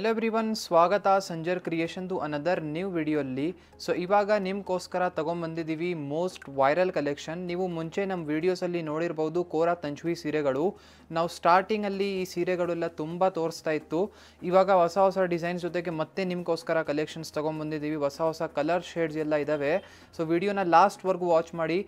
Hello everyone, ಸ್ವಾಗತ Sanjar creation to another new video ಅಲ್ಲಿ. So ಇವಾಗ ನಿಮ್ಗೋಸ್ಕರ ತಗೊಂಡ್ಬಂದಿದ್ದೀವಿ ಮೋಸ್ಟ್ ವೈರಲ್ ಕಲೆಕ್ಷನ್. ನೀವು ಮುಂಚೆ ನಮ್ಮ ವಿಡಿಯೋಸಲ್ಲಿ ನೋಡಿರ್ಬೋದು ಕೋರಾ ತಂಚುಯಿ ಸೀರೆಗಳು. ನಾವು ಸ್ಟಾರ್ಟಿಂಗಲ್ಲಿ ಈ ಸೀರೆಗಳೆಲ್ಲ ತುಂಬ ತೋರಿಸ್ತಾ ಇತ್ತು. ಇವಾಗ ಹೊಸ ಹೊಸ ಡಿಸೈನ್ಸ್ ಜೊತೆಗೆ ಮತ್ತೆ ನಿಮ್ಗೋಸ್ಕರ ಕಲೆಕ್ಷನ್ಸ್ ತೊಗೊಂಡ್ಬಂದಿದ್ದೀವಿ. ಹೊಸ ಹೊಸ ಕಲರ್ ಶೇಡ್ಸ್ ಎಲ್ಲ ಇದ್ದಾವೆ. ಸೊ ವಿಡಿಯೋನ ಲಾಸ್ಟ್ವರೆಗೂ ವಾಚ್ ಮಾಡಿ.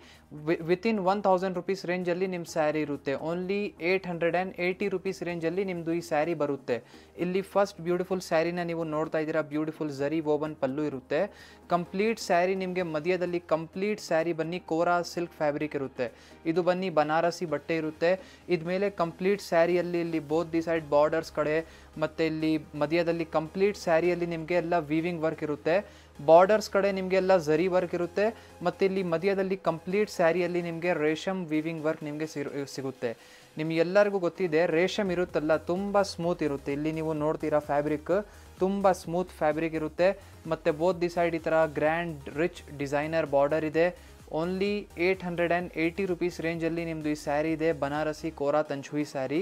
ವಿತಿನ್ 1000 ರುಪೀಸ್ ರೇಂಜಲ್ಲಿ ನಿಮ್ಮ ಸ್ಯಾರಿ ಇರುತ್ತೆ. ಓನ್ಲಿ 880 ರುಪೀಸ್ ರೇಂಜಲ್ಲಿ ನಿಮ್ಮದು ಈ ಸ್ಯಾರಿ ಬರುತ್ತೆ. ಇಲ್ಲಿ ಫಸ್ಟ್ ಬ್ಯೂಟಿಫುಲ್ ಸ್ಯಾರಿನ ನೀವು ನೋಡ್ತಾ ಇದ್ದೀರಾ. ಬ್ಯೂಟಿಫುಲ್ ಝರಿ ವೋಬನ್ ಪಲ್ಲು ಇರುತ್ತೆ. ಕಂಪ್ಲೀಟ್ ಸ್ಯಾರಿ ನಿಮಗೆ ಮಧ್ಯದಲ್ಲಿ ಕಂಪ್ಲೀಟ್ ಸ್ಯಾರಿ ಬನ್ನಿ ಕೋರಾ ಸಿಲ್ಕ್ ಫ್ಯಾಬ್ರಿಕ್ ಇರುತ್ತೆ. ಇದು ಬನ್ನಿ ಬನಾರಸಿ ಬಟ್ಟೆ ಇರುತ್ತೆ. ಇದ್ಮೇಲೆ ಕಂಪ್ಲೀಟ್ ಸ್ಯಾರಿಯಲ್ಲಿ ಇಲ್ಲಿ ಬೋತ್ ದಿ ಸೈಡ್ ಬಾರ್ಡರ್ಸ್ ಕಡೆ ಮತ್ತು ಇಲ್ಲಿ ಮಧ್ಯದಲ್ಲಿ ಕಂಪ್ಲೀಟ್ ಸ್ಯಾರಿಯಲ್ಲಿ ನಿಮಗೆ ಎಲ್ಲ ವೀವಿಂಗ್ ವರ್ಕ್ ಇರುತ್ತೆ. ಬಾರ್ಡರ್ಸ್ ಕಡೆ ನಿಮಗೆಲ್ಲ ಝರಿ ವರ್ಕ್ ಇರುತ್ತೆ. ಮತ್ತು ಇಲ್ಲಿ ಮಧ್ಯದಲ್ಲಿ ಕಂಪ್ಲೀಟ್ ಸ್ಯಾರಿಯಲ್ಲಿ ನಿಮಗೆ ರೇಷಮ್ ವೀವಿಂಗ್ ವರ್ಕ್ ನಿಮಗೆ ಸಿಗುತ್ತೆ. ನಿಮಗೆಲ್ಲರಿಗೂ ಗೊತ್ತಿದೆ ರೇಷಮ್ ಇರುತ್ತಲ್ಲ ತುಂಬ ಸ್ಮೂತ್ ಇರುತ್ತೆ. ಇಲ್ಲಿ ನೀವು ನೋಡ್ತೀರಾ ಫ್ಯಾಬ್ರಿಕ್ ತುಂಬ ಸ್ಮೂತ್ ಫ್ಯಾಬ್ರಿಕ್ ಇರುತ್ತೆ. ಮತ್ತು ಬೋತ್ ದಿ ಸೈಡ್ ಈ ಥರ ಗ್ರ್ಯಾಂಡ್ ರಿಚ್ ಡಿಸೈನರ್ ಬಾರ್ಡರ್ ಇದೆ. ಓನ್ಲಿ 880 ರುಪೀಸ್ ರೇಂಜಲ್ಲಿ ನಿಮ್ಮದು ಈ ಸ್ಯಾರಿ ಇದೆ, ಬನಾರಸಿ ಕೋರಾ ತಂಚುಯಿ ಸ್ಯಾರಿ.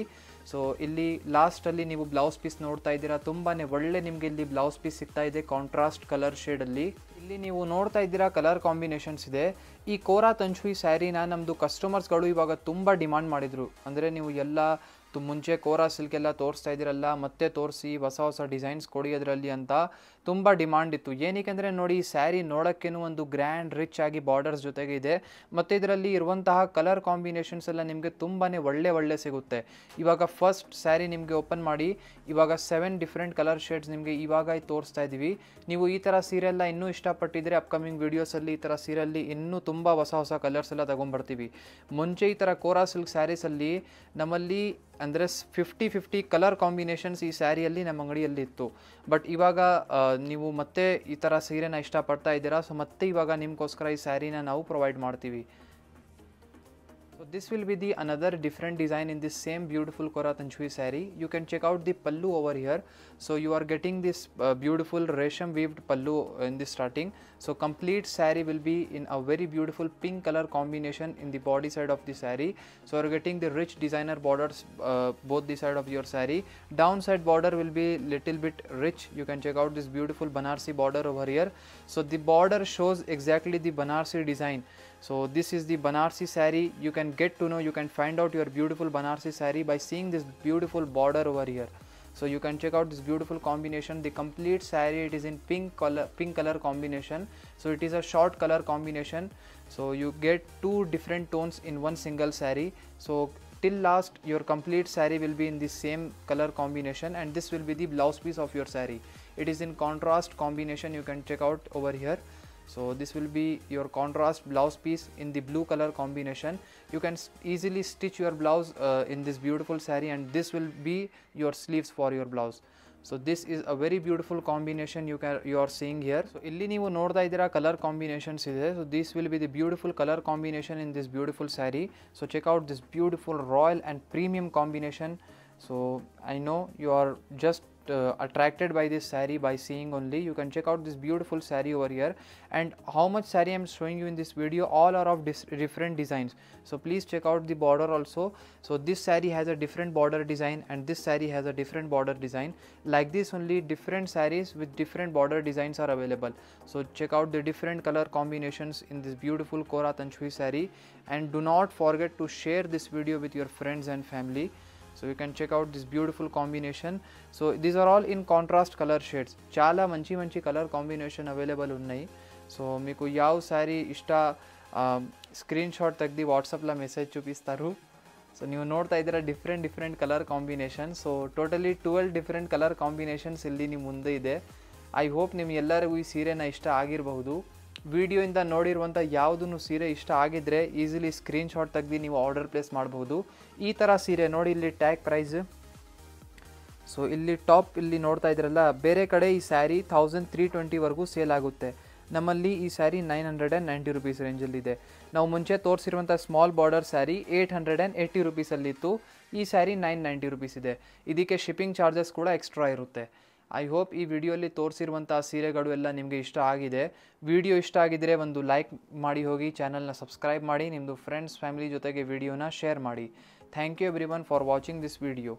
ಸೊ ಇಲ್ಲಿ ಲಾಸ್ಟಲ್ಲಿ ನೀವು ಬ್ಲೌಸ್ ಪೀಸ್ ನೋಡ್ತಾ ಇದ್ದೀರಾ. ತುಂಬಾ ಒಳ್ಳೆ ನಿಮಗೆ ಇಲ್ಲಿ ಬ್ಲೌಸ್ ಪೀಸ್ ಸಿಗ್ತಾ ಇದೆ ಕಾಂಟ್ರಾಸ್ಟ್ ಕಲರ್ ಶೇಡಲ್ಲಿ. ಇಲ್ಲಿ ನೀವು ನೋಡ್ತಾ ಇದ್ದೀರಾ ಕಲರ್ ಕಾಂಬಿನೇಷನ್ಸ್ ಇದೆ. ಈ ಕೋರಾ ತಂಚುಯಿ ಸ್ಯಾರಿನ ನಮ್ಮದು ಕಸ್ಟಮರ್ಸ್ಗಳು ಇವಾಗ ತುಂಬ ಡಿಮಾಂಡ್ ಮಾಡಿದರು. ಅಂದರೆ ನೀವು ಎಲ್ಲ ಮುಂಚೆ ಕೋರಾ ಸಿಲ್ಕ್ ಎಲ್ಲ ತೋರಿಸ್ತಾ ಇದ್ದೀರಲ್ಲ, ಮತ್ತೆ ತೋರಿಸಿ ಹೊಸ ಹೊಸ ಡಿಸೈನ್ಸ್ ಕೊಡಿ ಅದರಲ್ಲಿ ಅಂತ ತುಂಬ ಡಿಮಾಂಡ್ ಇತ್ತು. ಏನಕ್ಕೆ ನೋಡಿ ಈ ಸ್ಯಾರಿ ನೋಡೋಕ್ಕೇನು ಒಂದು ಗ್ರ್ಯಾಂಡ್ ರಿಚ್ ಆಗಿ ಬಾರ್ಡರ್ಸ್ ಜೊತೆಗೆ ಇದೆ. ಮತ್ತು ಇದರಲ್ಲಿ ಇರುವಂತಹ ಕಲರ್ ಕಾಂಬಿನೇಷನ್ಸ್ ಎಲ್ಲ ನಿಮಗೆ ತುಂಬಾ ಒಳ್ಳೆ ಸಿಗುತ್ತೆ. ಇವಾಗ ಫಸ್ಟ್ ಸ್ಯಾರಿ ನಿಮಗೆ ಓಪನ್ ಮಾಡಿ ಇವಾಗ 7 ಡಿಫ್ರೆಂಟ್ ಕಲರ್ ಶೇಡ್ಸ್ ನಿಮಗೆ ಇವಾಗ ತೋರಿಸ್ತಾ ಇದ್ದೀವಿ. ನೀವು ಈ ಥರ ಸೀರೆ ಎಲ್ಲ ಇನ್ನೂ ಇಷ್ಟಪಟ್ಟಿದ್ರೆ ಅಪ್ಕಮಿಂಗ್ ವೀಡಿಯೋಸಲ್ಲಿ ಈ ಥರ ಸೀರೆಯಲ್ಲಿ ಇನ್ನೂ ತುಂಬ ಹೊಸ ಕಲರ್ಸ್ ಎಲ್ಲ ತೊಗೊಂಡ್ಬರ್ತೀವಿ. ಮುಂಚೆ ಈ ಥರ ಕೋರಾ ಸಿಲ್ಕ್ ಸ್ಯಾರೀಸಲ್ಲಿ ನಮ್ಮಲ್ಲಿ ಅಂದರೆ 50-50 ಕಲರ್ ಕಾಂಬಿನೇಷನ್ಸ್ ಈ ಸ್ಯಾರಿಯಲ್ಲಿ ನಮ್ಮ ಅಂಗಡಿಯಲ್ಲಿ ಇತ್ತು. ಬಟ್ ಇವಾಗ ನೀವು ಮತ್ತೆ ಈ ಥರ ಸೀರೆನ ಇಷ್ಟಪಡ್ತಾ ಇದ್ದೀರಾ. ಸೊ ಮತ್ತೆ ಇವಾಗ ನಿಮಗೋಸ್ಕರ ಈ ಸ್ಯಾರಿನ ನಾವು ಪ್ರೊವೈಡ್ ಮಾಡ್ತೀವಿ. So this will be the another different design in this same beautiful Kora Tanchhui saree. You can check out the pallu over here. So you are getting this beautiful resham weaved pallu in the starting. So complete saree will be in a very beautiful pink color combination in the body side of the saree. So you are getting the rich designer borders both the side of your saree. Downside border will be little bit rich. You can check out this beautiful Banarsi border over here. So the border shows exactly the Banarsi design. So this is the Banarsi saree. You can get to know, you can find out your beautiful Banarsi saree by seeing this beautiful border over here. So you can check out this beautiful combination. The complete saree, it is in pink color combination. So it is a short color combination. So you get 2 different tones in one single saree. So till last your complete saree will be in the same color combination, and this will be the blouse piece of your saree. It is in contrast combination. You can check out over here. So this will be your contrast blouse piece in the blue color combination. You can easily stitch your blouse in this beautiful saree, and this will be your sleeves for your blouse. So this is a very beautiful combination you are seeing here. So illi neevu nodta idira color combinations ide. So this will be the beautiful color combination in this beautiful saree. So check out this beautiful royal and premium combination. So I know you are just attracted by this saree by seeing only. You can check out this beautiful saree over here, and how much saree I am showing you in this video all are of different designs. So please check out the border also. So this saree has a different border design, and this saree has a different border design. Like this only different sarees with different border designs are available. So check out the different color combinations in this beautiful Kora Tanchhui saree, and do not forget to share this video with your friends and family. So you can check out this beautiful combination. So these are all in contrast color shades. Chala manchi color combination available unnai. So meeku yav saree ishta screenshot tagdi WhatsApp la message chupistaru. So ನೀವು ನೋಡ್ತಾ ಇದ್ದೀರಾ different color combination. So totally 12 different color combinations ಇಲ್ಲಿ ನಿಮ್ಮ ಮುಂದೆ ಇದೆ. I hope ನಿಮ್ಗೆಲ್ಲರಿಗೂ ಈ ಸೀರೆನ ಇಷ್ಟ ಆಗಿರಬಹುದು. ವಿಡಿಯೋಯಿಂದ ನೋಡಿರುವಂಥ ಯಾವುದೂ ಸೀರೆ ಇಷ್ಟ ಆಗಿದ್ದರೆ ಈಸಿಲಿ ಸ್ಕ್ರೀನ್ಶಾಟ್ ತೆಗೆದು ನೀವು ಆರ್ಡರ್ ಪ್ಲೇಸ್ ಮಾಡಬಹುದು. ಈ ಥರ ಸೀರೆ ನೋಡಿ, ಇಲ್ಲಿ ಟ್ಯಾಗ್ ಪ್ರೈಸ್. ಸೊ ಇಲ್ಲಿ ಟಾಪ್ ಇಲ್ಲಿ ನೋಡ್ತಾ ಇದ್ರಲ್ಲ, ಬೇರೆ ಕಡೆ ಈ ಸ್ಯಾರಿ 1320ವರೆಗೂ ಸೇಲ್ ಆಗುತ್ತೆ. ನಮ್ಮಲ್ಲಿ ಈ ಸ್ಯಾರಿ 990 ರುಪೀಸ್ ರೇಂಜಲ್ಲಿದೆ. ನಾವು ಮುಂಚೆ ತೋರಿಸಿರುವಂಥ ಸ್ಮಾಲ್ ಬಾರ್ಡರ್ ಸ್ಯಾರಿ 880 ರುಪೀಸಲ್ಲಿತ್ತು. ಈ ಸ್ಯಾರಿ 990 ರುಪೀಸ್ ಇದೆ. ಇದಕ್ಕೆ ಶಿಪ್ಪಿಂಗ್ ಚಾರ್ಜಸ್ ಕೂಡ ಎಕ್ಸ್ಟ್ರಾ ಇರುತ್ತೆ. ಐ ಹೋಪ್ ಈ ವಿಡಿಯೋಲಿ ತೋರಿಸಿರುವಂಥ ಸೀರೆಗಳು ಎಲ್ಲ ನಿಮಗೆ ಇಷ್ಟ ಆಗಿದೆ. ವಿಡಿಯೋ ಇಷ್ಟ ಆಗಿದ್ದರೆ ಒಂದು ಲೈಕ್ ಮಾಡಿ ಹೋಗಿ, ಚಾನಲ್ನ ಸಬ್ಸ್ಕ್ರೈಬ್ ಮಾಡಿ, ನಿಮ್ಮದು ಫ್ರೆಂಡ್ಸ್ ಫ್ಯಾಮಿಲಿ ಜೊತೆಗೆ ವಿಡಿಯೋನ ಶೇರ್ ಮಾಡಿ. Thank you everyone for watching this video.